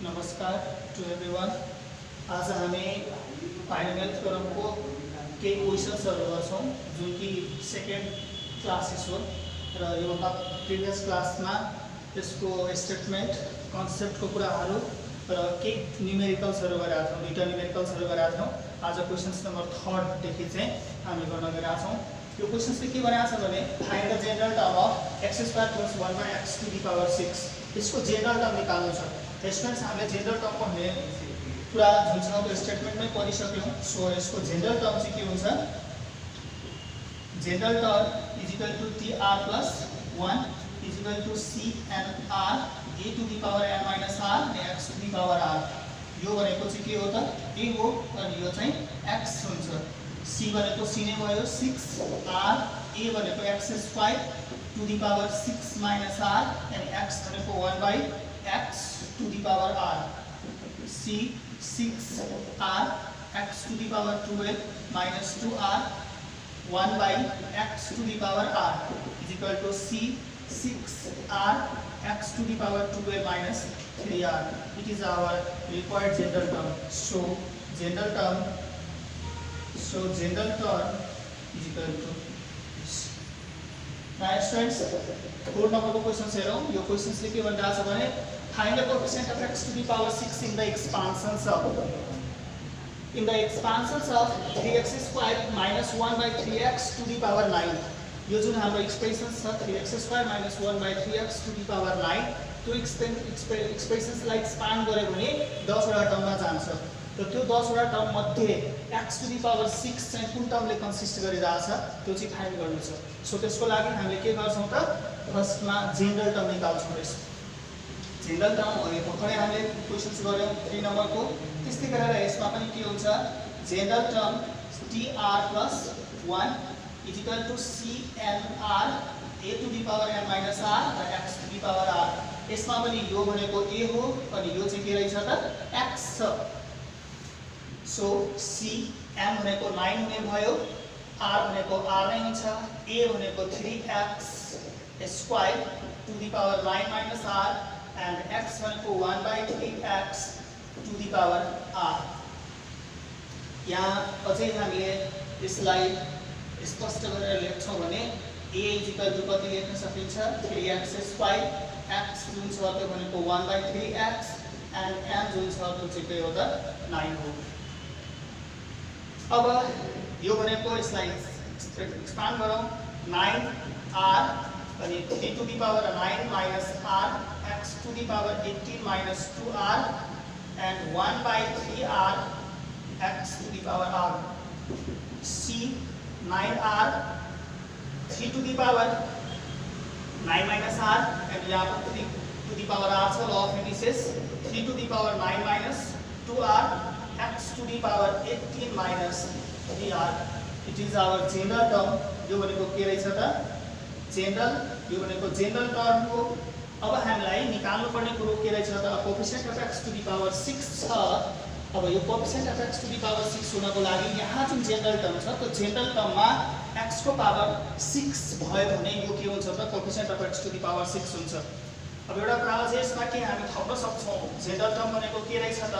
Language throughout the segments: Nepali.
नमस्कार टू एभ्रिवान। आज हामी बाइनोमियल थ्योरमको केही क्वेशन्सहरु गर्छौं जुन कि सेकेन्ड क्लासेस हो र यो प्रिभियस क्लासमा यसको स्टेटमेन्ट कन्सेप्टको कुराहरु र केही न्यूमेरिकल्सहरु गरेका थियौं, दुईटा न्यूमेरिकल्सहरु गरेका थियौं। आज क्वेशन्स नम्बर 3 देखि चाहिँ हामी गर्न गइरहेका छौं। यो क्वेशन्सले के भनेको छ भने find the general term of x² + 1/x⁶। यसको जनरल टर्म निकाल्नु छ। स्टुडेन्ट्स हामीले जनरल टर्म भन्ने कुरा जुन छ त्यो स्टेटमेन्टमै पढिसक्यौं। सो यसको जनरल टर्म चाहिँ के हुन्छ? General term = tr + 1 = cnr a⁻r x⁻r। यो भनेको चाहिँ के हो त? a हो अनि यो चाहिँ x हुन्छ। c भनेको c नै भयो 6r, a भनेको x² ⁶ r अनि x भनेको 1/x⁻r। c 6r x⁻12 - 2r 1/x⁻r c 6r x⁻12 - 3r. It is our required general term. So general term equal to this. Now students, 4 नम्बरको क्वेशन्स हेरौं। यो क्वेशन्सले के भनिरहेछ भने find the coefficient of x⁻6 in the expansions of 3x² - 1/3x⁻9। यो जुन हाम्रो एक्सप्रेसन्स छ 3x² - 1/3x⁻9 त्यो एक्सप्रेसन्सलाई एक्सपान्ड गर्यो भने 10 वटा टर्ममा जान्छ। र त्यो 10 वटा टर्म मध्ये x⁻6 चाहिँ कुन टर्मले कन्सिस्ट गरिरहेछ त्यो चाहिँ फाइन्ड गर्नु छ। सो त्यसको लागि हामीले के गर्छौं त? फर्स्टमा जनरल टर्म निकाल्छौं। यसको जनरल टर्म भर्खरै हामीले क्वेशन्स गर्यौं 3 नम्बरको। त्यस्तै गरेर यसमा पनि के हुन्छ? General term tr + 1 = cnr a⁻n - r र x⁻r। यसमा पनि यो भनेको a हो अनि यो चाहिँ के रहेछ त? x छ। सो cm भनेको 9 हुने भयो, r भनेको r नै हुन्छ, a भनेको 3x² ⁻9 - r and x भनेको 1/3x⁻r। यहाँ अझै हामीले यसलाई स्पष्ट गरेर लेख्छौं भने a = कति लेख्न सकिन्छ? 3x² x जुन छ त्यो भनेको 1/3x and m जुन छ त्यो चाहिँ के हो त? 9 हो। अब यो भनेको यसलाई एक्सपान्ड गरौँ। 9r अनि 3⁻9 - r x⁻18 - 2r and 1/3r x⁻r c 9r 3⁻9 - r and यहाँ पर 3⁻r छ, law of indices 3⁻9 - 2r x⁻18 - 3r. It is our general term. यो भनेको के रहेछ त? जनरल, यो भनेको जनरल टर्म हो। अब हामीलाई निकाल्नु पर्ने कुरो के रहेछ त? कोएफिसिएन्ट अफ x⁻6 छ। अब यो कोएफिसिएन्ट अफ x⁻6 हुनको लागि यहाँ जुन जनरल टर्म छ त्यो जनरल टर्ममा x को पावर 6 भयो भने यो के हुन्छ त? कोएफिसिएन्ट अफ x⁻6 हुन्छ। अब एउटा कुरा चाहिँ यसमा के हामी थप्न सक्छौं? जनरल टर्म भनेको के रहेछ त?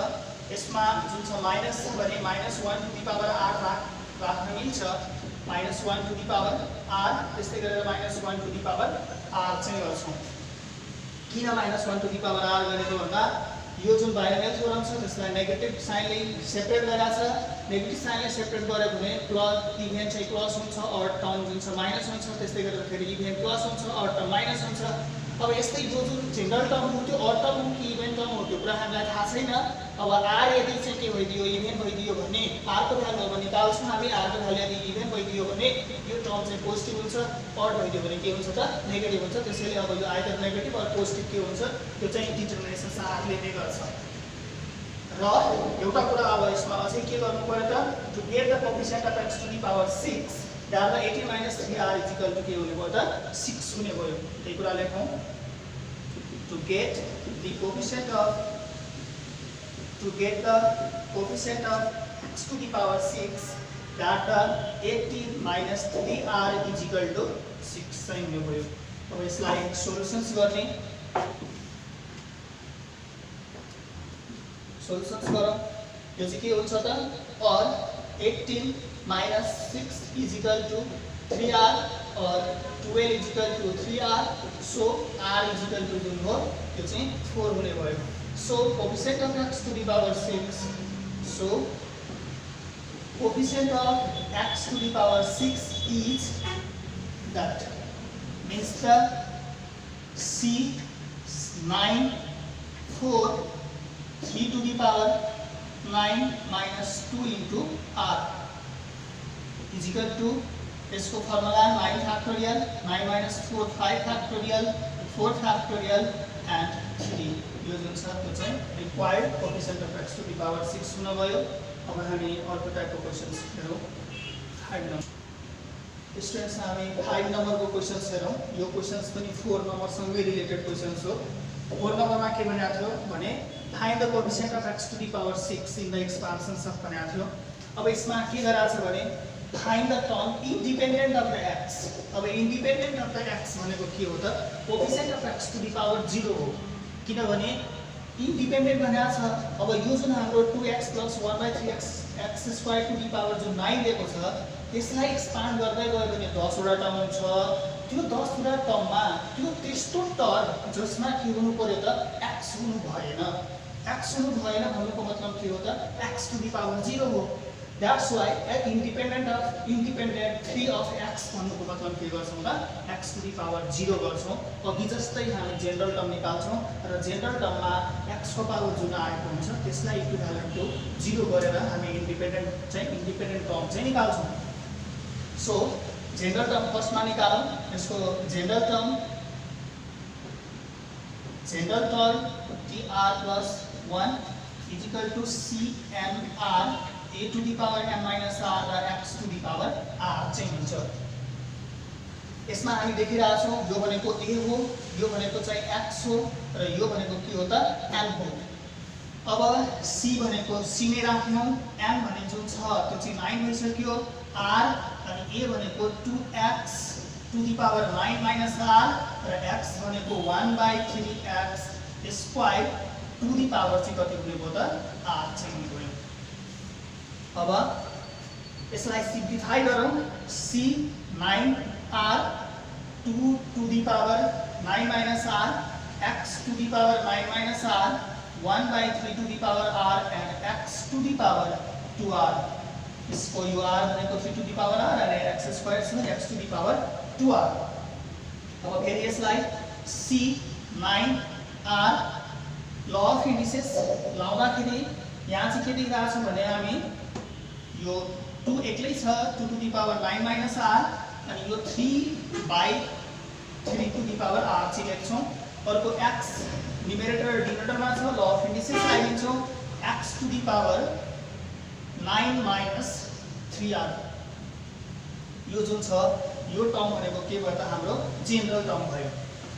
यसमा जुन छ माइनस छ भने -1/r राख्न मिल्छ, -1/r त्यस्तै गरेर -1/r चाहिँ गर्छौं। किन -1/r गरेको भन्दा यो जुन बाइनोमियल थ्योरम छ त्यसलाई नेगेटिभ साइनले सेपरेट गरेको छ। नेगेटिभ साइनले सेपरेट गर्यो भने प्लस इभेन चाहिँ प्लस हुन्छ, अड टर्म जुन छ माइनस हुन्छ, त्यस्तै गरेर फेरि इभेन प्लस हुन्छ, अड टर्म माइनस हुन्छ। अब यस्तै यो जुन जनरल टर्म हो त्यो अड टर्म हो कि इभेन टर्म हो त्यो कुरा हामीलाई थाहा छैन। अब r यदि चाहिँ के भइदियो? इभेन भइदियो भने r को भ्यालु अब निकाल्छौं हामी। r को भ्यालु यदि इभेन भइदियो भने यो टर्म चाहिँ पोजिटिभ हुन्छ, अड भइदियो भने के हुन्छ त? नेगेटिभ हुन्छ। त्यसैले अब यो आइदर नेगेटिभ अर पोजिटिभ के हुन्छ त्यो चाहिँ डिटरमिनेसन r ले नै गर्छ। र एउटा कुरा अब यसमा अझै के गर्नु पर्यो त? To get the coefficient of x⁻6 डाल्दा 18 - 3r = के हुने भयो त? 6 हुने भयो। त्यही कुरा लेखौं। To get the coefficient of x⁻6 data 18 - 3r = 6 चाहिँ हुने भयो। अब यसलाई सोलुसन्स गर्ने सोल्युसन्स गरौँ। यो चाहिँ के हुन्छ त और 18 minus 6 is equal to 3r or 12 is equal to 3r, so r is equal to जुन हो त्यो चाहिँ 4 हुने भयो। So coefficient of x to the power 6, so coefficient of x to the power 6 is that means the c 9 4 3 to the power 9 minus 2 into r is equal to इसको formula 9 factorial 9 minus 4 5 factorial 4 factorial and 3 यो जुन छ त्यो चाहिँ required coefficient of x to the power 6 हुन गयो। अब हामी अर्को टाइपको क्वेशन्स हेरौँ। 5 नम्बर स्टुडेन्ट्स हामी 5 नम्बरको क्वेशन्स हेरौँ। यो क्वेशन्स पनि 4 नम्बरसँगै रिलेटेड क्वेशन्स हो। 4 नम्बरमा के भनेको थियो भने find the coefficient of x to the power 6 in the expansions of भनेको थियो। अब यसमा के गराछ भने find the term independent of the x। अब independent of the x भनेको के हो त coefficient of x to the power 0 हो। किनभने इन्डिपेन्डेन्ट भनेको छ। अब यो जुन हाम्रो 2x + 1/3x x square to the power जुन 9 दिएको छ त्यसलाई एक्सपान्ड गर्दै गयो भने 10 वटा टर्म हुन्छ। त्यो 10 वटा टर्ममा त्यो त्यस्तो टर्म जसमा के हुनु पर्यो त x हुनु भएन। x हुनु भएन भन्नुको मतलब के हो त x टु द पावर 0 हो। That's why independent 3 of x भन्नुको मतलब के गर्छौं त x to the power 0 गर्छौं। अघि जस्तै हामी जेनरल टर्म निकाल्छौं र जेनरल टर्ममा x को पावर जुन आएको हुन्छ त्यसलाई इक्विभ्यालेन्ट टु 0 गरेर हामी इन्डिपेन्डेन्ट टर्म चाहिँ निकाल्छौं। सो जेनरल टर्म फर्स्टमा निकालौं। यसको general term tr plus 1 is equal to cnr a to the power n minus r र x to the power r चाहिँ हुन्छ। यसमा हामी देखिरहेका छौं यो भनेको a हो, यो भनेको चाहिँ x हो र यो भनेको के हो त n हो। अब c भनेको c नै राख्यौं, n भने जुन छ त्यो चाहिँ 9 भइसक्यो, r अनि a भनेको 2x to the power 9 minus r र x भनेको 1/3x square to the power चाहिँ कति हुने भयो त r चाहिँ हुने भयो। अब यसलाई सिम्प्लिफाई गरौँ। c 9r 2 to the power 9 minus r x to the power 9 minus r 1/3 to the power r and x to the power 2r। इसको यो r भनेको 3 to the power r र x स्क्वायर छ x to the power 2r। अब फेरि यसलाई c 9r ल अफ इन्डिसेस लाउँदाखेरि यहाँ चाहिँ के देखिरहेको छ भने हामी यो 2 एक्लै छ 2 to the power 9 minus r अनि यो 3/3 to the power r चाहिँ लेख्छौं। अर्को x न्युमरेटर र डिनोमिनेटरमा छ ल अफ इन्डिसेस लगाइदिन्छौं x to the power 9 minus 3r। यो जुन छ यो टर्म भनेको के भयो त हाम्रो जेनरल टर्म भयो।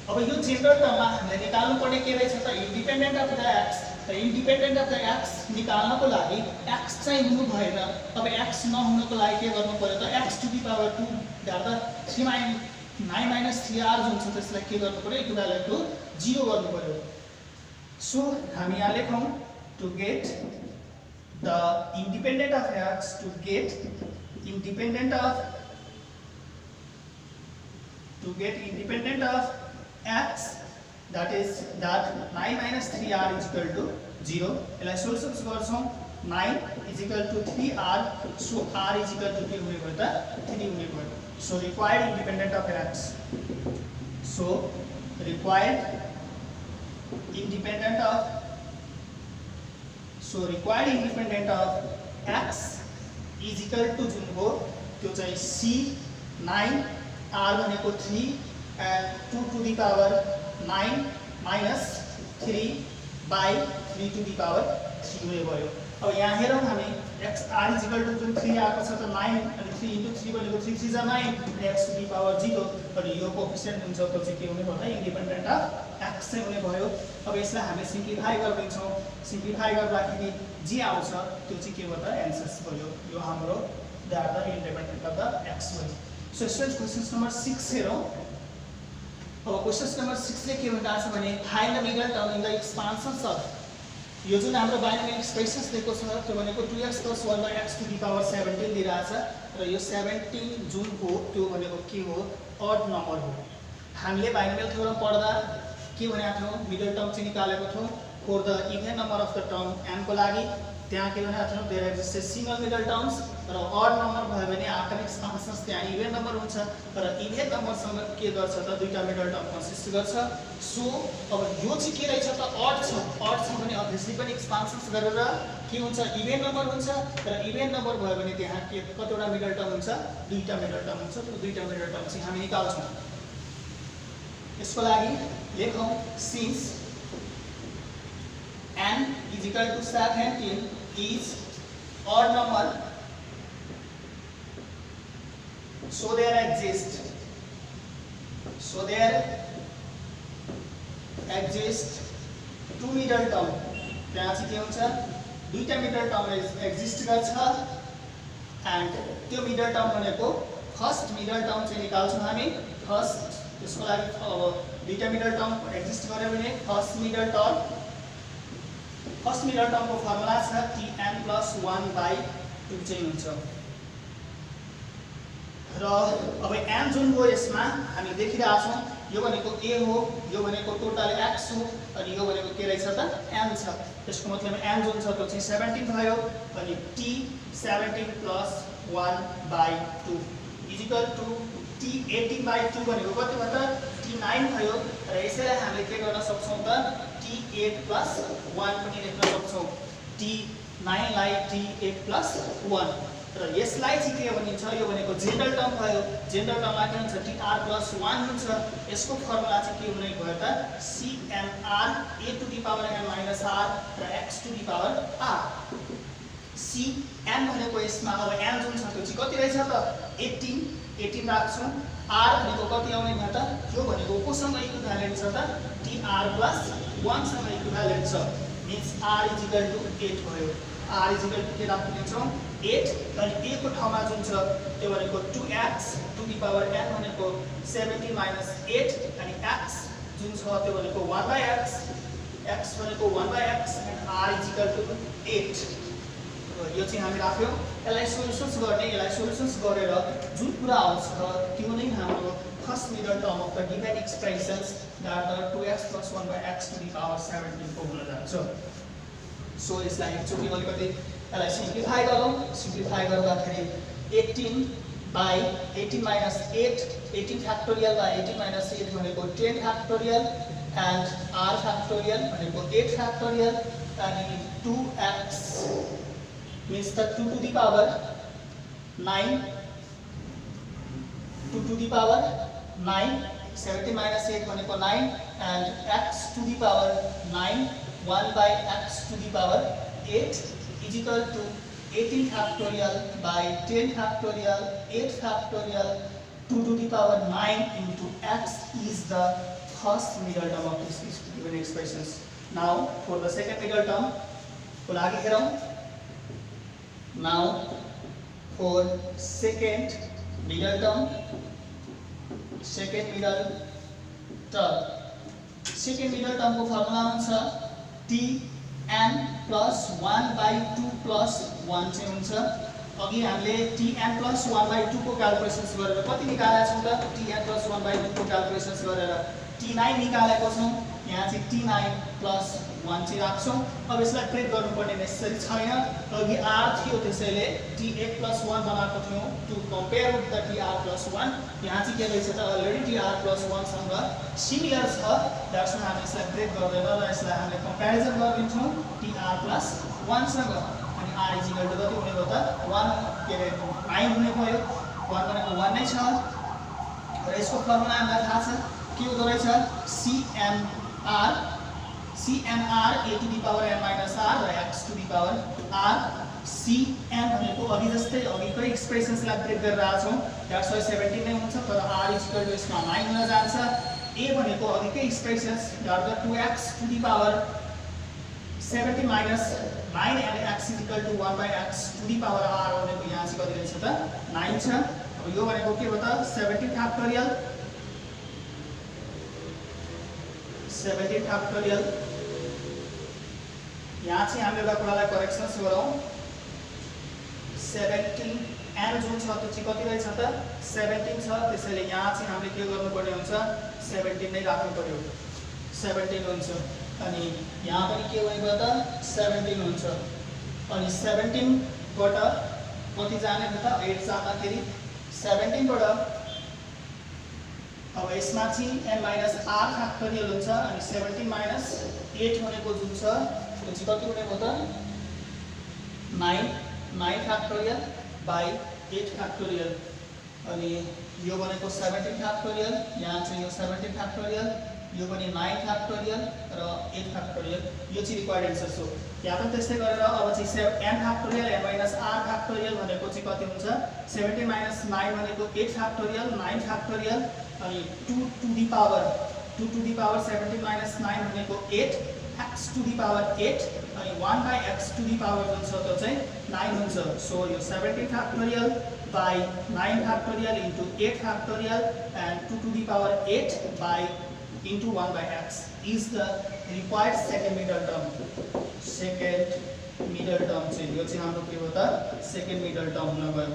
अब यो जेनरल टर्ममा हामीले निकाल्नु पर्ने के रहेछ त इन्डिपेन्डेन्ट अफ द x। र इन्डिपेन्डेन्ट अफ द x निकाल्नको लागि x चाहिँ हुनु भएन। अब x नहुनको लागि के गर्नु पर्यो त x टु द पावर 2 गर्दा 9 minus 3r जुन छ त्यसलाई के गर्नु पर्यो इक्विभ्यालेन्ट टु 0 गर्नु पर्यो। सो हामी यहाँ लेखौं to get the independent of x to get independent of x that is that 9 minus 3r is equal to 0। यसलाई सोल्युसन्स गर्छौं 9 is equal to 3r, so r is equal to के हुने भयो त 3 हुने भयो। so required independent of x, so required independent of x is equal to जुन हो त्यो चाहिँ c 9 r भनेको 3 and 2 to the power 9 minus 3/3 to the power 3 हुने भयो। अब यहाँ हेरौं हामी x r is equal to जुन 3 आएको छ त 9 अनि 3 into 3 भनेको 3 3 जा 9 अनि x to the power 0 अनि यो कोएफिशिएन्ट हुन्छ त्यो चाहिँ के हुने भयो त इन्डिपेन्डेन्ट अफ x चाहिँ हुने भयो। अब यसलाई हामी सिम्प्लिफाई गर्दैछौं। सिम्प्लिफाई गर्दाखेरि जे आउँछ त्यो चाहिँ के भयो त एन्सर्स भयो। यो हाम्रो the independent of the x भयो। सो स्टुडेन्ट्स क्वेशन नम्बर 6 हेरौं। अब क्वेशन नम्बर 6 ले के भनिरहेको छ भने find the middle term in the expansions of यो जुन हाम्रो बाइनोमियल एक्सप्रेसन्स दिएको छ त्यो भनेको 2x + 1/x to the power 17 दिइरहेछ र यो 17 जुन हो त्यो भनेको के हो अड नम्बर हो। हामीले बाइनोमियल थ्योरम पढ्दा के भनेको थियौं मिडल टर्म चाहिँ निकालेको थियौं for the even number of the term n को लागि त्यहाँ के भनेको थियौं there exist single middle terms र अड नम्बर भयो भने आफ्टर एक्सपान्सन्स त्यहाँ इभन नम्बर हुन्छ र इभन नम्बरसँग के गर्छ त दुईटा मिडल टर्म कन्सिस्ट गर्छ। सो अब यो चाहिँ के रहेछ त अड छ भने अभियसली पनि एक्सपान्सन्स गरेर के हुन्छ इभन नम्बर हुन्छ र इभन नम्बर भयो भने त्यहाँ के कतिवटा मिडल टर्म हुन्छ दुईटा मिडल टर्म हुन्छ। त्यो दुईटा मिडल टर्म चाहिँ हामी निकाल्छौं। यसको लागि लेखौं since n is equal to 17 is odd number, so there exist two middle term त्यहाँ चाहिँ के हुन्छ दुईटा मिडल टर्म एक्जिस्ट गर्छ एन्ड त्यो मिडल टर्म भनेको फर्स्ट मिडल टर्म चाहिँ निकाल्छौं हामी फर्स्ट। त्यसको लागि अब दुईटा मिडल टर्म एक्जिस्ट गर्यो भने फर्स्ट मिडल टर्म को फर्मुला छ tn + 1/2 चाहिँ हुन्छ र अब n जुन हो यसमा हामी देखिरहेका छौं यो भनेको a हो यो भनेको टोटल x हो अनि यो भनेको के रहेछ त n छ। त्यसको मतलब n जुन छ त्यो चाहिँ 17 भयो अनि t 17 + 1/2 = t 18/2 भनेको कति भयो त t9 भयो र यसैलाई हामीले के गर्न सक्छौं त t8 + 1 पनि लेख्न सक्छौं t9 लाई t8 + 1 र यसलाई चाहिँ के भनिन्छ यो भनेको जेनरल टर्म भयो। जेनरल टर्ममा के हुन्छ tr + 1 हुन्छ। यसको फर्मुला चाहिँ के हुने भयो त cnr a to the power n - r र x to the power r। cn भनेको यसमा अब n जुन छ त्यो चाहिँ कति रहेछ त 18 राख्छौं। r भनेको कति आउने भयो त यो भनेको कोसँग इक्विभ्यालेन्ट छ त tr + 1 सँग इक्विभ्यालेन्ट छ मीन्स r = 8 भयो। r = के राख्दिन्छौं 8 अनि a को ठाउँमा जुन छ त्यो भनेको 2x to the power n भनेको 17 - 8 अनि x जुन छ त्यो भनेको 1/x x भनेको 1/x and r = 8 यो चाहिँ हामी राख्यौं। यसलाई सोलुसन्स गरेर जुन कुरा आउँछ त्यो नै हाम्रो first middle term of the given expressions that the 2x + 1/x to the power 17 को हुन जान्छ। सो यसलाई एकचोटि अलिकति यसलाई सिम्प्लिफाई गरौँ। सिम्प्लिफाई गर्दाखेरि 18 - 8 18 फ्याक्टोरियल / 18 - 8 भनेको 10 फ्याक्टोरियल एन्ड r फ्याक्टोरियल भनेको 8 फ्याक्टोरियल अनि 2x means the 2 to the power 9 2 to the power 9 17 - 8 भनेको 9 and x to the power 9 1/x to the power 8 is equal to 18 factorial by 10 factorial 8 factorial 2 to the power 9 into x is the first middle term of this given expressions. Now for the second middle term को लागि हेरौं। Now for second middle term को फर्मुला हुन्छ tn + 1/2 + 1 चाहिँ हुन्छ। अघि हामीले tn + 1/2 को क्याल्कुलेसन्स गरेर कति निकालेका छौं त tn + 1/2 को क्याल्कुलेसन्स गरेर t9 निकालेको छौं। यहाँ चाहिँ t9 + 1 चाहिँ राख्छौं। अब यसलाई ब्रेक गर्नुपर्ने नेसेसरी छैन। अघि r थियो त्यसैले t8 + 1 बनाएको थियौं to compare with the tr + 1। यहाँ चाहिँ के रहेछ त अलरेडी tr + 1 सँग सिमिलर छ दैट्स व्हाइ हामी यसलाई ब्रेक गर्दैन र यसलाई हामीले कम्प्यारिजन गरिदिन्छौं tr + 1 सँग अनि r = कति हुने भयो त 1 के रे 9 हुने भयो। 1 भनेको 1 नै छ र यसको फर्मुला हामीलाई थाहा छ के हुँदो रहेछ cnr a to the power n minus r र x to the power r। cn भनेको अघि जस्तै अघिकै एक्सप्रेसन्सलाई ब्रेक गरेर आछौं दैट्स व्हाइ 17 नै हुन्छ तर r = यसमा 9 हुन जान्छ। a भनेको अघिकै expressions that the 2x to the power 17 minus 9 and x = 1/x to the power r भनेको यहाँ चाहिँ कति रहेछ त 9 छ। अब यो भनेको के हो त 17 फ्याक्टोरियल 17 factorial यहाँ चाहिँ हामीले एउटा कुरालाई करेक्सन्स गरौँ 17 एन जुन छ त्यो चाहिँ कति रहेछ त 17 छ त्यसैले यहाँ चाहिँ हामीले के गर्नुपर्ने हुन्छ 17 नै राख्नु पर्यो 17 हुन्छ अनि यहाँ पनि के भनेको त 17 हुन्छ अनि 17 बाट कति जाने त 8 जाँदाखेरि 17 बाट अब यसमा चाहिँ n माइनस r फ्याक्टोरियल हुन्छ अनि 17 माइनस 8 भनेको जुन छ त्यो चाहिँ कति भनेको त 9 फ्याक्टोरियल बाई 8 फ्याक्टोरियल अनि यो भनेको 17 फ्याक्टोरियल यहाँ चाहिँ यो 17 फ्याक्टोरियल यो पनि 9 फ्याक्टोरियल र 8 फ्याक्टोरियल यो चाहिँ रिक्वायर्ड आन्सर हो यहाँ पनि त्यस्तै गरेर अब चाहिँ n factorial n minus r factorial भनेको चाहिँ कति हुन्छ 17 माइनस 9 भनेको 8 फ्याक्टोरियल 9 फ्याक्टोरियल अनि 2 टु दी पावर 17 माइनस 9 भनेको 8 x टु दी पावर 8 अनि 1 by x to the power जुन छ त्यो चाहिँ 9 हुन्छ सो यो 17 factorial by 9 factorial into 8 factorial and 2 to the power 8 by into 1 by x is the required second middle term. Second middle term चाहिँ यो चाहिँ हाम्रो के हो त second middle term हुन गयो.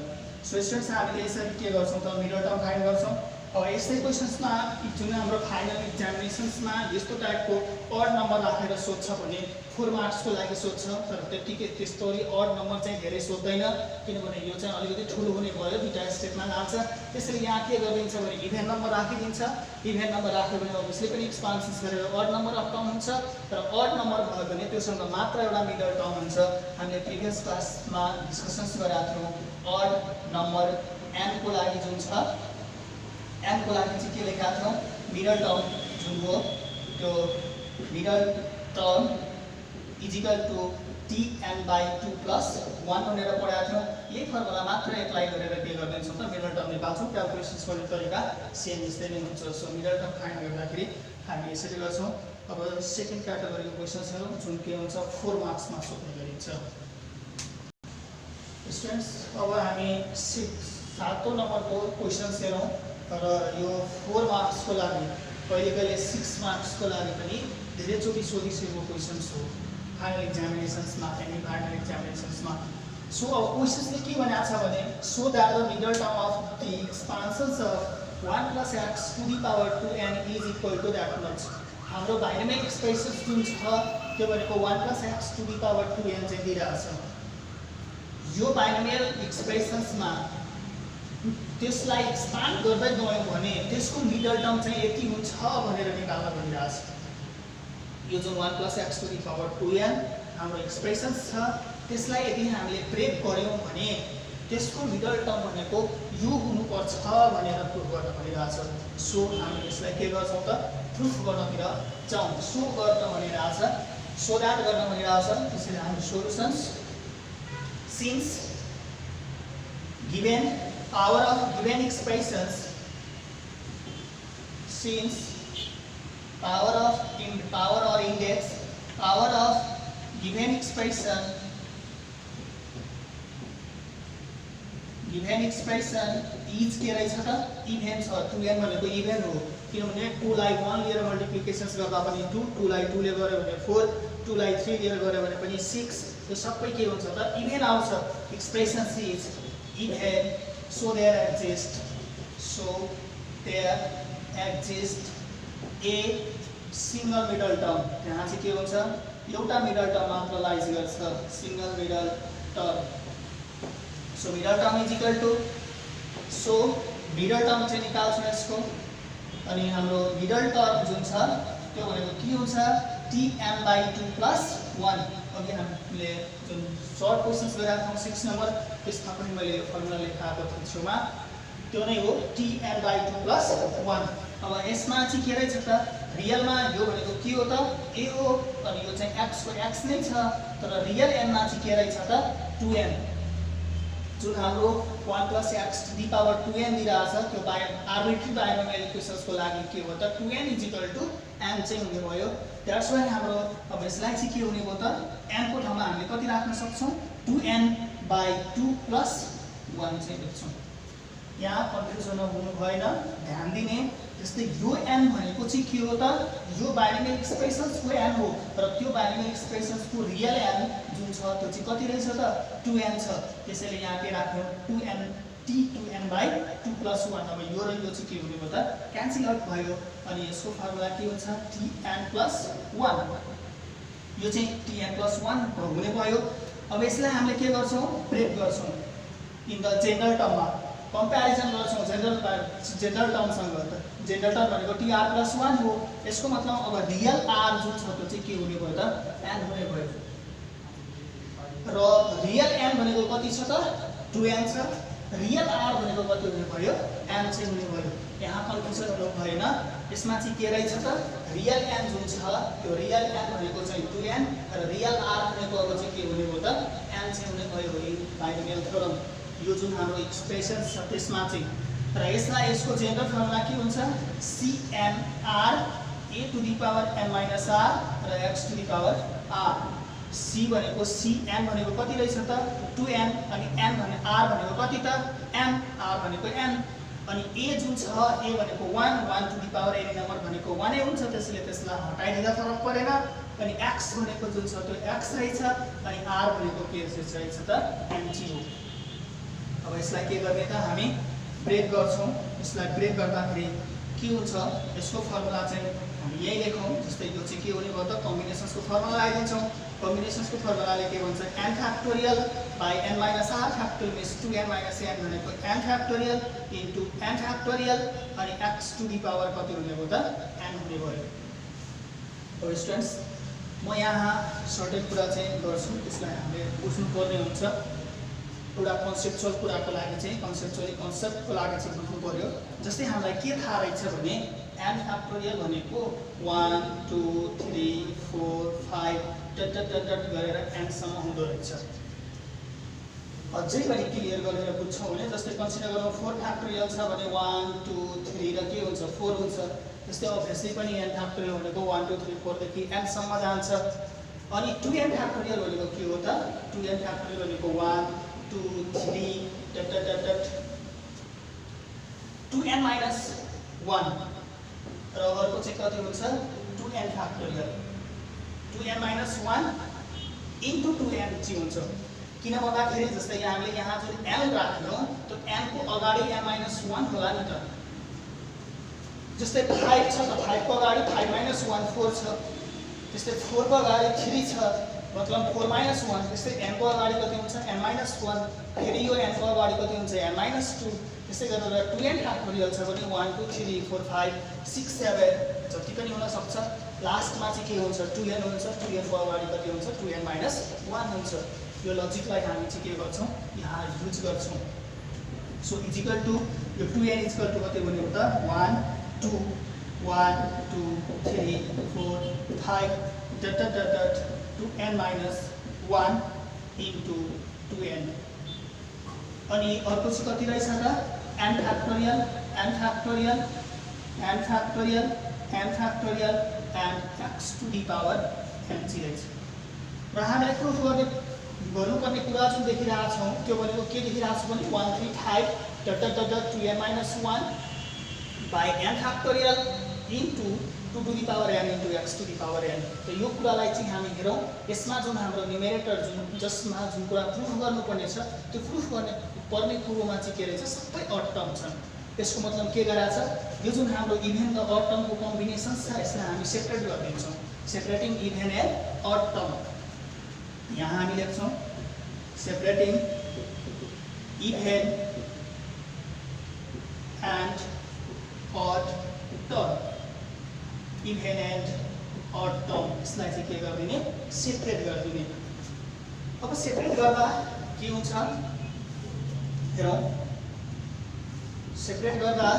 So students हामीले यसरी के गर्छौं त middle term फाइन्ड गर्छौं. अब यस्तै क्वेशन्समा जुन हाम्रो फाइनल एक्जामिनेसन्समा यस्तो टाइपको अड नम्बर राखेर सोध्छ भने 4 मार्क्सको लागि सोध्छ तर त्यतिकै त्यस्तोरी अड नम्बर चाहिँ धेरै सोध्दैन किनभने यो चाहिँ अलिकति ठुलो हुने भयो दुईटा स्टेपमा जान्छ त्यसैले यहाँ के गरिन्छ भने इभेन नम्बर राखिदिन्छ इभेन नम्बर राख्यो भने अभियसली पनि एक्सपान्सन्स गरेर अड नम्बर अप डाउन हुन्छ तर अड नम्बर भयो भने त्योसँग मात्र एउटा मिडल टर्म हुन्छ हामीले प्रिभियस क्लासमा डिस्कसन्स गरेका थियौं अड नम्बर n को लागि जुन छ n को लागि चाहिँ के लेखेका थियौं मिडल टर्म जुन हो त्यो middle term is equal to tn/2 plus 1 भनेर पढाएको थियौं यही फर्मुला मात्र एप्लाई गरेर के गर्दैछौं त मिडल टर्म निकाल्छौं क्याल्कुलेसन्स गर्ने तरिका सेम जस्तै नै हुन्छ सो मिडल टर्म फाइन्ड गर्दाखेरि हामी यसरी गर्छौं अब सेकेन्ड क्याटेगोरीको क्वेशन्सहरु जुन के हुन्छ 4 मार्क्समा सोध्ने गरिन्छ स्टुडेन्ट्स अब हामी 7औं नम्बरको क्वेशन्स हेरौं तर यो 4 मार्क्सको लागि कहिले 6 मार्क्सको लागि पनि धेरै चोटी सोधिसकेको क्वेशन्स हो फाइनल एक्जामिनेसन्समा एन्ड फाइनल एक्जामिनेसन्समा सो अब क्वेशन्सले के भनेको छ भने so that the middle term of the expansions of 1 plus x to the power 2n is equal to that much हाम्रो बाइनोमियल एक्सप्रेसन्स जुन छ त्यो भनेको 1 plus x to the power 2n चाहिँ दिइरहेछ यो बाइनोमियल एक्सप्रेसन्समा त्यसलाई एक्सपान्ड गर्दै गयौं भने त्यसको मिडल टर्म चाहिँ यति हुन्छ भनेर निकाल्न भनिरहेछ यो जुन 1 plus x to the power 2n हाम्रो एक्सप्रेसन्स छ त्यसलाई यदि हामीले ब्रेक गर्यौं भने त्यसको मिडल टर्म भनेको यो हुनुपर्छ भनेर प्रुफ गर्न भनिरहेछ सो हामी यसलाई के गर्छौं त प्रुफ गर्नतिर जाउँ सो गर्न भनिरहेछ सो दैट गर्न भनिरहेछ त्यसैले हामी सोलुसन्स since given power of given expressions since power or index power of given expression is के रहेछ त इभेन छ 2n भनेको इभेन हो किनभने 2 लाई 1 लिएर मल्टिप्लिकेशन्स गर्दा पनि 2 लाई 2 ले गर्यो भने 4 2 लाई 3 लिएर गर्यो भने पनि 6 यो सबै के हुन्छ त इभेन आउँछ expressions is even so there exists a single middle term यहाँ चाहिँ के हुन्छ एउटा मिडल टर्म मात्र लाइज गर्छ single middle term so middle term is equal to so middle term चाहिँ निकाल्छौं यसको अनि हाम्रो मिडल टर्म जुन छ त्यो भनेको के हुन्छ tn/2 plus 1 अघि हामीले जुन सर्ट क्वेशन्स गरेका थियौं 6 नम्बर त्यसमा पनि मैले फर्मुला लेखाएको थिएँ छुमा त्यो नै हो tn/2 plus 1 अब यसमा चाहिँ के रहेछ त रियलमा यो भनेको के हो त a हो अनि यो चाहिँ x को x नै छ तर रियल n मा चाहिँ के रहेछ त 2n जुन हाम्रो 1 plus x to the power 2n दिइराछ त्यो आर्बिट्री बाइनोमियल इक्वेशन्सको लागि के हो त 2n n चाहिँ हुने भयो दैट्स व्हाई हाम्रो अब यसलाई चाहिँ के हुने भयो त n को ठाउँमा हामीले कति राख्न सक्छौं 2n/2 plus 1 चाहिँ लेख्छौं यहाँ कन्फ्युजन हुनु भएन ध्यान दिने जस्तै यो n भनेको चाहिँ के हो त, यो बाइनोमियल एक्सप्रेसन्सको n हो, र त्यो बाइनोमियल एक्सप्रेसन्सको रियल n जुन छ त्यो चाहिँ कति रहेछ त 2n छ। त्यसैले यहाँ के राख्नु 2n t2n/2 + 1। अब यो र यो चाहिँ के हुने भयो त क्यान्सल आउट भयो, अनि यसको फर्मुला के हुन्छ tn + 1। यो चाहिँ tn + 1 हुने भयो। अब यसलाई हामीले के गर्छौं ब्रेक गर्छौं इन द जेनरल टर्ममा, कम्प्यारिजन गर्छौं जेनरल टर्मसँग। जेनरल टर्म भनेको tr + 1 हो। यसको मतलब अब रियल r जुन छ त्यो चाहिँ के हुने भयो त n हुने भयो, र रियल n भनेको कति छ त 2n छ, रियल r भनेको कति हुने भयो n चाहिँ हुने भयो। यहाँ कन्फ्युजन हुनु भएन, यसमा चाहिँ के रहेछ त रियल n जुन छ त्यो रियल n भनेको चाहिँ 2n, र रियल r भनेको अब चाहिँ के हुने भयो त n चाहिँ हुने भयो। यो बाइनोमियल थ्योरम यो जुन हाम्रो एक्सप्रेसन छ त्यसमा चाहिँ, र यसलाई यसको जेनरल फर्मुला के हुन्छ cnr a⁻n - r र x⁻r। c भनेको cn भनेको कति रहेछ त 2n, अनि n भने r भनेको कति त n, r भनेको n, अनि a जुन छ a भनेको 1 1⁻n नम्बर भनेको 1 नै हुन्छ, त्यसैले त्यसलाई हटाइदिँदा फरक परेन। अनि x भनेको जुन छ त्यो x रहेछ, अनि r भनेको के रहेछ त nt हो। अब यसलाई के गर्ने त हामी ब्रेक गर्छौं। यसलाई ब्रेक गर्दाखेरि के हुन्छ यसको फर्मुला चाहिँ हामी यही लेखौं। जस्तै यो चाहिँ के हुने भयो त कम्बिनेसन्सको फर्मुला लगाइदिन्छौं। कम्बिनेसन्सको फर्मुलाले के भन्छ n factorial by n - r factorial means 2n - n भनेको n factorial into n factorial, अनि x⁻ कति हुने भयो त n हुने भयो। अब स्टुडेन्ट्स म यहाँ सर्टेन कुरा चाहिँ गर्छु, त्यसलाई हामीले बुझ्नु पर्ने हुन्छ। एउटा कन्सेप्चुअल कुराको लागि चाहिँ कन्सेप्टको लागि चाहिँ बुझ्नु पर्यो। जस्तै हामीलाई के थाहा रहेछ भने n फ्याक्टोरियल भनेको 1 2 3 4 5 डट गरेर n सम्म हुँदो रहेछ। अझै पनि क्लियर गरेर बुझ्छौं भने जस्तै कन्सिडर गरौँ 4 फ्याक्टोरियल छ भने 1 2 3 र के हुन्छ 4 हुन्छ। त्यस्तै अभियसली पनि n फ्याक्टोरियल भनेको 1 2 3 4 देखि n सम्म जान्छ। अनि 2n फ्याक्टोरियल भनेको के हो त 2n फ्याक्टोरियल भनेको 1 2 3 डट 2n - 1, र अर्को चाहिँ कति हुन्छ 2n factorial 2n - 1 into 2n चाहिँ हुन्छ। किन भन्दाखेरि जस्तै हामीले यहाँ जुन n राख्यौं त्यो n को अगाडि n - 1 होला नि त। जस्तै 5 छ त 5 को अगाडि 5 - 1 4 छ, त्यस्तै 4 को अगाडि 3 छ मतलब 4 - 1, त्यस्तै n को अगाडि कति हुन्छ n - 1, फेरि यो n को अगाडि कति हुन्छ n - 2। त्यसै गरेर 2n फ्याक्टोरियल छ भने 1 2 3 4 5 6 7 जति पनि हुन सक्छ। लास्टमा चाहिँ के हुन्छ 2n हुन्छ, 2n को अगाडि कति हुन्छ 2n - 1 हुन्छ। यो लजिकलाई हामी चाहिँ के गर्छौं यहाँ युज गर्छौं। सो इक्वल टु यो 2n इक्वल टु कति हुने हो त 1 2 1 2 3 4 5 डट 2n - 1 इन्टु 2n। अनि अर्को चाहिँ कति रहेछ त n factorial n factorial n factorial n factorial and x⁻n चाहिँ रहेछ। र हामीले प्रुफ गर्नुपर्ने कुरा जुन देखिरहेका छौं त्यो भनेको के देखिरहेको छ भने 1 3 5 dot 2n - 1 by n factorial into 2n into x⁻n। त यो कुरालाई चाहिँ हामी हेरौं। यसमा जुन हाम्रो न्युमेरेटर जसमा जुन कुरा प्रुफ गर्नुपर्ने छ त्यो प्रुफ पर्ने कुरोमा चाहिँ के रहेछ सबै अड टर्म छन्। यसको मतलब के गराछ यो जुन हाम्रो इभेन र अड टर्मको कम्बिनेसन छ यसलाई हामी सेपरेट गरिदिन्छौं। Separating even and odd term यहाँ हामी लेख्छौं separating even and odd term. Even and odd term यसलाई चाहिँ के गरिदिने सेपरेट गरिदिने। अब सेपरेट गर्दा के हुन्छ हेरौं। सेपरेट गर्दा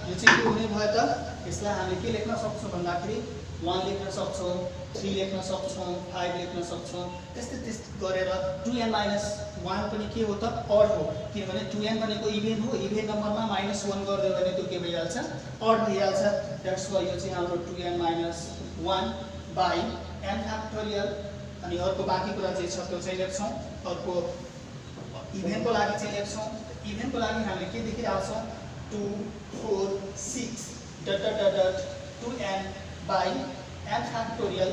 यो चाहिँ के हुने भयो त यसलाई हामीले के लेख्न सक्छौं भन्दाखेरि 1 लेख्न सक्छौं 3 लेख्न सक्छौं 5 लेख्न सक्छौं। त्यस्तै गरेर 2n - 1 पनि के हो त अड हो, किनभने 2n भनेको इभेन हो। इभेन नम्बरमा -1 गर्दियो भने त्यो के भइहाल्छ अड भइहाल्छ। द्याट्स वाइ यो चाहिँ हाम्रो 2n - 1 बाइ n फ्याक्टोरियल। अनि अर्को बाँकी कुरा जे छ त्यो चाहिँ लेख्छौं। अर्को इभेनको लागि चाहिँ लेख्छौं। इभेनको लागि हामीले के देखिरहेका छौं 2 4 6 dot dot dot dot 2n by n factorial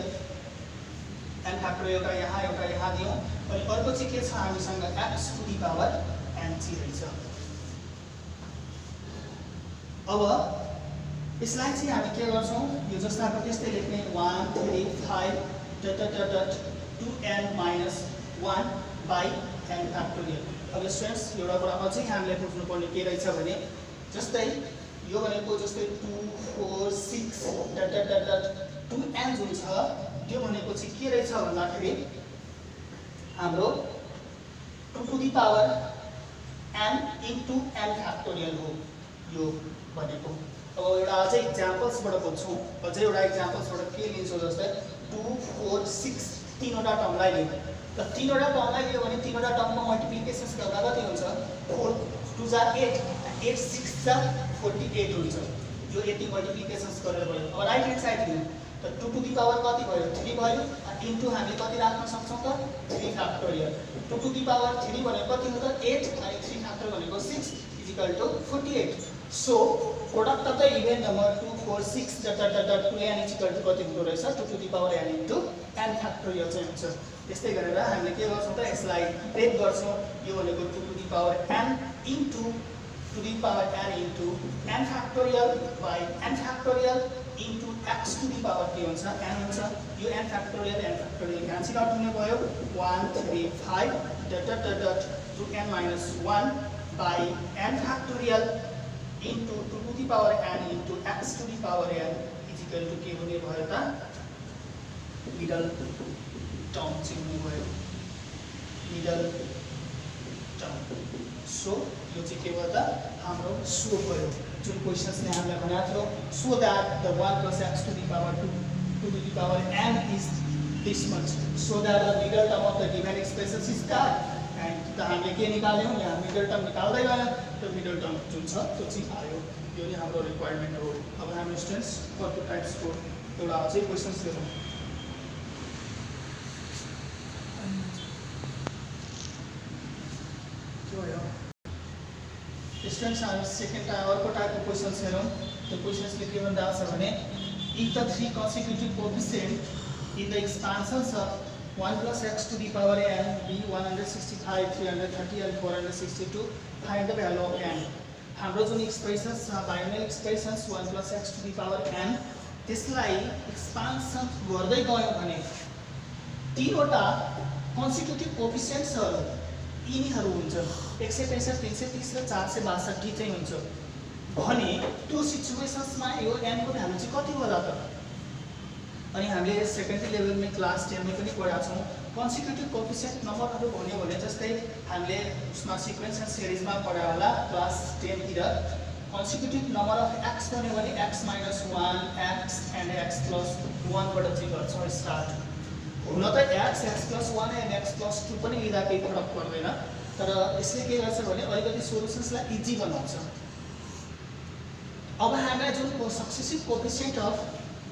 एउटा यहाँ दियौँ अनि अर्को चाहिँ के छ हामीसँग x to the power n चाहिँ रहेछ। अब यसलाई चाहिँ हामी के गर्छौँ यो जस्ताको त्यस्तै लेख्ने 1 3 5 dot dot dot dot 2n minus 1 by n factorial। अब स्टुडेन्ट्स एउटा कुरा अझै हामीले बुझ्नुपर्ने के रहेछ भने जस्तै यो भनेको जस्तै 2 4 6 dot dot dot dot 2n जुन छ त्यो भनेको चाहिँ के रहेछ भन्दाखेरि हाम्रो 2 to the power n into n factorial हो यो भनेको। अब एउटा अझै एक्जाम्पल्सबाट बुझ्छौँ अझै एउटा एक्जाम्पल्सबाट के लिन्छौँ जस्तै 2 4 6 तीनवटा टर्मलाई लियौँ र तीनवटा टर्मलाई लियो भने तीनवटा टर्ममा मल्टिप्लिकेसन्स गर्दा कति हुन्छ 4 2 जा 8 8 6 जा 48 हुन्छ। यो यति मल्टिप्लिकेसन्स गरेर भयो। अब राइट ह्यान्ड साइड लियौँ त 2 to the power कति भयो 3 भयो इन्टु हामीले कति राख्न सक्छौँ त 3 फ्याक्टोरियल 2 to the power 3 भनेको कति हो त 8 अनि 3 फ्याक्टर भनेको 6 equal to 48। So product of the even number 2 4 6 dot dot dot 2n equal to कति हुँदो रहेछ 2 to the power n into n factorial चाहिँ हुन्छ। त्यस्तै गरेर हामीले के गर्छौँ त यसलाई ब्रेक गर्छौँ यो भनेको 2 to the power n into to the power n into n factorial by n factorial into x to the power के हुन्छ n हुन्छ। यो n फ्याक्टोरियल क्यान्सल आउट हुने भयो 1 3 5 dot dot dot dot 2n minus 1 by n factorial into 2 to the power n into x to the power n is equal to के हुने भयो त मिडल टर्म चाहिँ हुने भयो मिडल टर्म। सो यो चाहिँ के भयो त हाम्रो सो भयो जुन क्वेसन्सले हामीलाई भनेको थियो so that the 1 plus x to the power 2 to the power n is this much so that the middle term of the given expression is that and त हामीले के निकाल्यौँ यहाँ मिडल टर्म निकाल्दै गयो त्यो मिडल टर्म जुन छ त्यो चाहिँ आयो। यो नै हाम्रो रिक्वायरमेन्ट हो। अब हामी स्टुडेन्ट्स अर्को टाइप्सको एउटा अझै क्वेसन्स हेरौँ। स्टुडेन्ट्स हामी सेकेन्ड अर्को टाइपको क्वेसन्स हेरौँ। त्यो क्वेसन्सले के भनिरहेको छ भने if the three consecutive coefficients in the expansions of 1 plus x to the power n be 165 330 and 462 find the value of n। हाम्रो जुन एक्सप्रेसन्स छ binomial expressions 1 plus x to the power n त्यसलाई एक्सपान्सन गर्दै गयो भने तीनवटा कन्सिक्युटिभ कोएफिसिएन्ट्सहरू यिनीहरू हुन्छ 165 330 र 462 चाहिँ हुन्छ भने त्यो सिचुएसन्समा यो n को भ्यालु चाहिँ कति होला त। अनि हामीले सेकेन्डरी लेभलमा क्लास 10 मा पनि पढाएको छौँ कन्सिक्युटिभ कोएफिसिएन्ट नम्बरहरू भन्यो भने जस्तै हामीले उसमा सिक्वेन्स एन्ड सिरिजमा पढायो होला क्लास 10 तिर कन्सिक्युटिभ नम्बर अफ x भन्यो भने x minus 1 x and x plus 1 बाट चाहिँ गर्छौँ स्टार्ट। हुन त x plus 1 and x plus 2 पनि लिँदा केही फरक पर्दैन तर यसले के गर्छ भने अलिकति सोलुसन्सलाई इजी बनाउँछ। अब हामीलाई जुन सक्सेसिभ कोएफिसिएन्ट अफ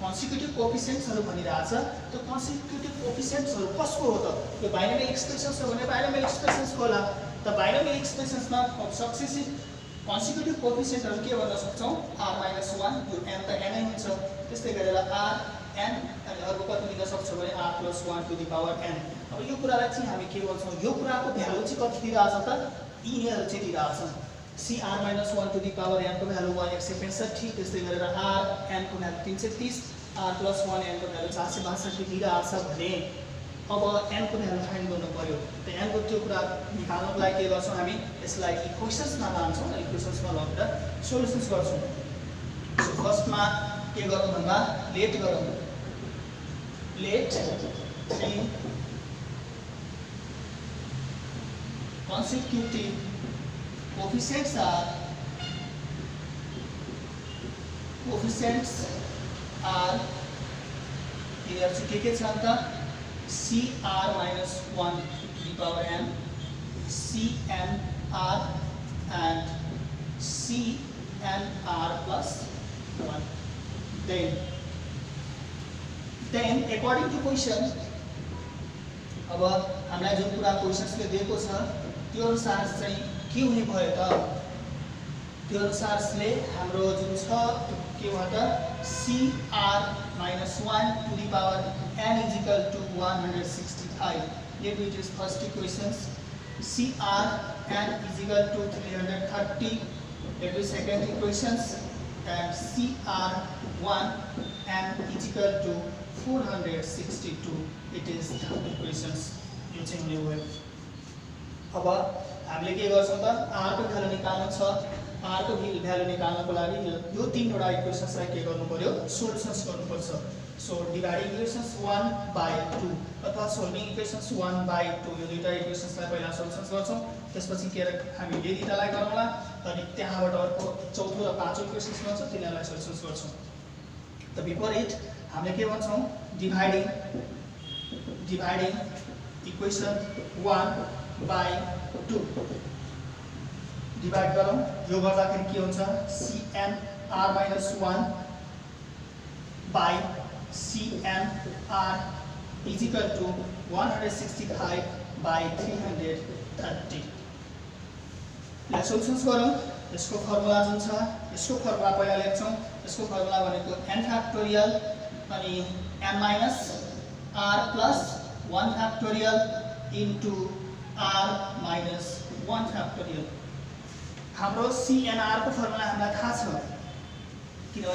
कन्सिक्युटिभ कोएफिसिएन्ट्सहरू भनिरहेछ त्यो कन्सिक्युटिभ कोएफिसिएन्ट्सहरू कसको हो त त्यो बाइनोमियल एक्सप्रेसन्स हो भने बाइनोमियल एक्सप्रेसन्स होला त बाइनोमियल एक्सप्रेसन्समा सक्सेसिभ कन्सिक्युटिभ कोएफिसिएन्टहरू के भन्न सक्छौँ r minus 1 यो n त n नै हुन्छ त्यस्तै गरेर r n अनि अर्को कति लिन सक्छौँ भने r plus 1 to the power n। अब यो कुरालाई चाहिँ हामी के भन्छौँ यो कुराको भ्यालु चाहिँ कति दिइरहेछ त यिनीहरू चाहिँ दिइरहेछ c r minus 1 to the power n को भ्यालु 165 त्यस्तै गरेर r n को भ्यालु 330 r plus 1 n को भ्यालु 462 दिइरहेछ भने अब n को भ्यालु फाइन्ड गर्नु पर्यो त n को त्यो कुरा निकाल्नको लागि के गर्छौँ हामी यसलाई इक्वेसन्समा लान्छौँ र इक्वेसन्समा लगेर सोलुसन्स गर्छौँ। सो फर्स्टमा के गरौँ भन्दा लेट गरौँ late 3 consecutive coefficients are here चाहिँ के छ त cr minus 1 to the power n cnr and cnr plus 1 then according to question अब हामीलाई जुन कुरा क्वेशन्सले दिएको छ त्यो अनुसार चाहिँ के हुने भयो त त्यो अनुसारले हाम्रो जुन छ के हो त CR minus 1 to the power n is equal to 165. Let me use first equations. CR n is equal to 330. Let me second equations, and CR1 n is equal to 462. It is third equations using the way. अब हामीले के गर्छौं त r को भ्यालु निकाल्नु छ। r को भ्यालु निकाल्नको लागि यो तीनवटा इक्वेशन्सलाई के गर्नु पर्यो सोल्युशन्स गर्नु पर्छ। सो डिवाइडिङ इक्वेशन्स 1 by 2 अथवा सोल्भिङ इक्वेशन्स 1 by 2 यो दुईटा इक्वेशन्सलाई पहिला सोल्युशन्स गर्छौं, त्यसपछि के हामी यदि त्यसलाई गरौँला अनि त्यहाँबाट अर्को चौथो र पाँचौं इक्वेशन्स भन्छ तिनीहरुलाई सोल्युशन्स गर्छौं। त बिफोर इट हामीले के भन्छौं डिवाइडिङ इक्वेशन 1 by 2 डिवाइड गरौँ। यो गर्दाखेरि के हुन्छ CNR minus 1 by CNR is equal to 165 by 330। ल सोल्युशन्स गरौँ। यसको फर्मुला जुन छ यसको फर्मुला पहिला लेख्छौं। यसको फर्मुला भनेको n factorial अनि n minus r plus 1 factorial into r minus 1 factorial। हाम्रो CNR को फर्मुला हामीलाई थाहा छ किनभने